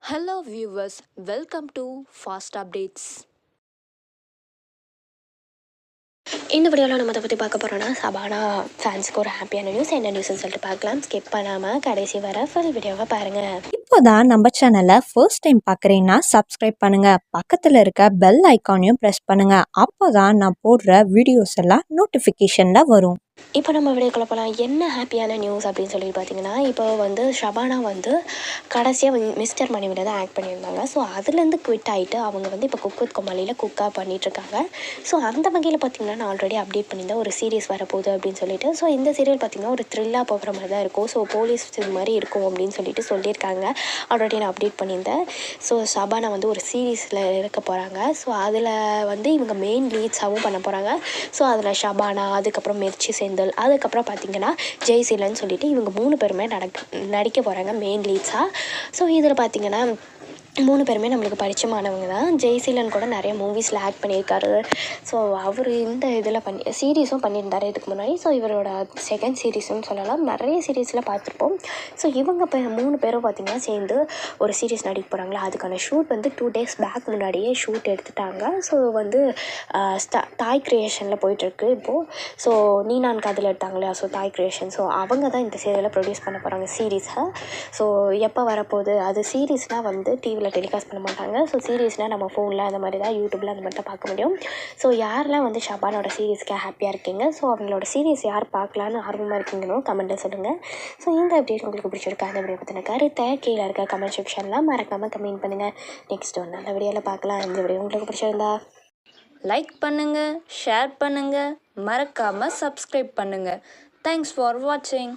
Hello viewers, welcome to Fast Updates. இந்த வீடியோவில் நம்ம அதை பற்றி பார்க்க போகிறோன்னா சபானா ஃபேன்ஸுக்கு ஒரு ஹாப்பியான நியூஸ். என்ன நியூஸ்ன்னு சொல்லிட்டு பார்க்கலாம். ஸ்கிப் பண்ணாமல் கடைசி வர ஃபுல் வீடியோவை பாருங்கள். இப்போதான் நம்ம சேனலை ஃபர்ஸ்ட் டைம் பார்க்குறீங்கன்னா சப்ஸ்கிரைப் பண்ணுங்க, பக்கத்தில் இருக்க பெல் ஐக்கானையும் ப்ரெஸ் பண்ணுங்க. அப்போதான் நான் போடுற வீடியோஸ் எல்லாம் நோட்டிஃபிகேஷனில் வரும். இப்போ நம்ம வீடியோக்குள்ள போகலாம். என்ன ஹாப்பியான நியூஸ் அப்படின்னு சொல்லி பார்த்தீங்கன்னா, இப்போ வந்து ஷபானா வந்து கடைசியாக மிஸ்டர் மணிவில தான் ஆக்ட் பண்ணியிருந்தாங்க. ஸோ அதுலேருந்து குவிட் ஆகிட்டு அவங்க வந்து இப்போ குக் வித் கோமாளியில் குக்காக பண்ணிகிட்ருக்காங்க. ஸோ அந்த வகையில் பார்த்திங்கன்னா நான் ஆல்ரெடி அப்டேட் பண்ணியிருந்தேன் ஒரு சீரிஸ் வரப்போகுது அப்படின்னு சொல்லிட்டு. ஸோ இந்த சீரியல் பார்த்திங்கன்னா ஒரு த்ரில்லாக போகிற மாதிரி தான் இருக்கும். ஸோ போலீஸ் இது மாதிரி இருக்கும் அப்படின்னு சொல்லிட்டு சொல்லியிருக்காங்க. ஆல்ரெடி நான் அப்டேட் பண்ணியிருந்தேன். ஸோ ஷபானா வந்து ஒரு சீரீஸில் இருக்க போகிறாங்க. ஸோ அதில் வந்து இவங்க மெயின் லீட்ஸாகவும் பண்ண போகிறாங்க. ஸோ அதில் ஷபானா, அதுக்கப்புறம் மிர்ச்சி செந்தில், அதுக்கப்புறம் பார்த்திங்கன்னா ஜெய்சீலன்னு சொல்லிட்டு இவங்க 3 பேருமே நடிக்க போகிறாங்க மெயின் லீட்ஸாக. ஸோ இதில் பார்த்திங்கன்னா 3 பேருமே நம்மளுக்கு பரிச்சயமானவங்க தான். ஜெய்சீலன் கூட நிறைய மூவிஸில் ஆக்ட் பண்ணியிருக்காரு. ஸோ அவர் இந்த இதில் சீரீஸும் பண்ணியிருந்தார் இதுக்கு முன்னாடி. ஸோ இவரோட செகண்ட் சீரீஸ்னு சொல்லலாம். நிறைய சீரீஸில் பார்த்துருப்போம். ஸோ இவங்க 3 பேரும் பார்த்திங்கன்னா சேர்ந்து ஒரு சீரீஸ் நடிக்க போகிறாங்களா. அதுக்கான ஷூட் வந்து 2 days பேக் முன்னாடியே ஷூட் எடுத்துட்டாங்க. ஸோ வந்து தாய் கிரியேஷனில் போயிட்டுருக்கு இப்போது. ஸோ நீ நான் காதில் எடுத்தாங்க இல்லையா, ஸோ தாய் கிரியேஷன். ஸோ அவங்க தான் இந்த சீரியலை ப்ரொடியூஸ் பண்ண போகிறாங்க சீரீஸை. ஸோ எப்போ வரப்போகுது, அது சீரீஸ்னால் வந்து டிவியில் டெலிகாஸ்ட் பண்ண மாட்டாங்க. ஸோ சீரீஸ்னால் நம்ம ஃபோனில் அந்த மாதிரி தான், யூடியூப்பில் அந்த மாதிரி தான் பார்க்க முடியும். ஸோ யாரெல்லாம் வந்து ஷபானோட சீரீஸ்க்கு ஹாப்பியாக இருக்கீங்க, ஸோ அவங்களோட சீரீஸ் யார் பார்க்கலான்னு ஆர்வமாக இருக்கீங்கன்னு கமெண்ட்டில் சொல்லுங்கள். ஸோ இந்த அப்டேட் உங்களுக்கு பிடிச்சிருக்கா, அந்த வீடியோ பற்றின கருத்தை கீழே இருக்க கமெண்ட் செக்ஷனில் மறக்காமல் கமெண்ட் பண்ணுங்கள். நெக்ஸ்ட் ஒரு நல்ல வீடியோவில் பார்க்கலாம். இந்த வீடியோ உங்களுக்கு பிடிச்சிருந்தா லைக் பண்ணுங்க, ஷேர் பண்ணுங்க, மறக்காம சப்ஸ்கிரைப் பண்ணுங்க. தேங்க்ஸ் ஃபார் வாட்சிங்.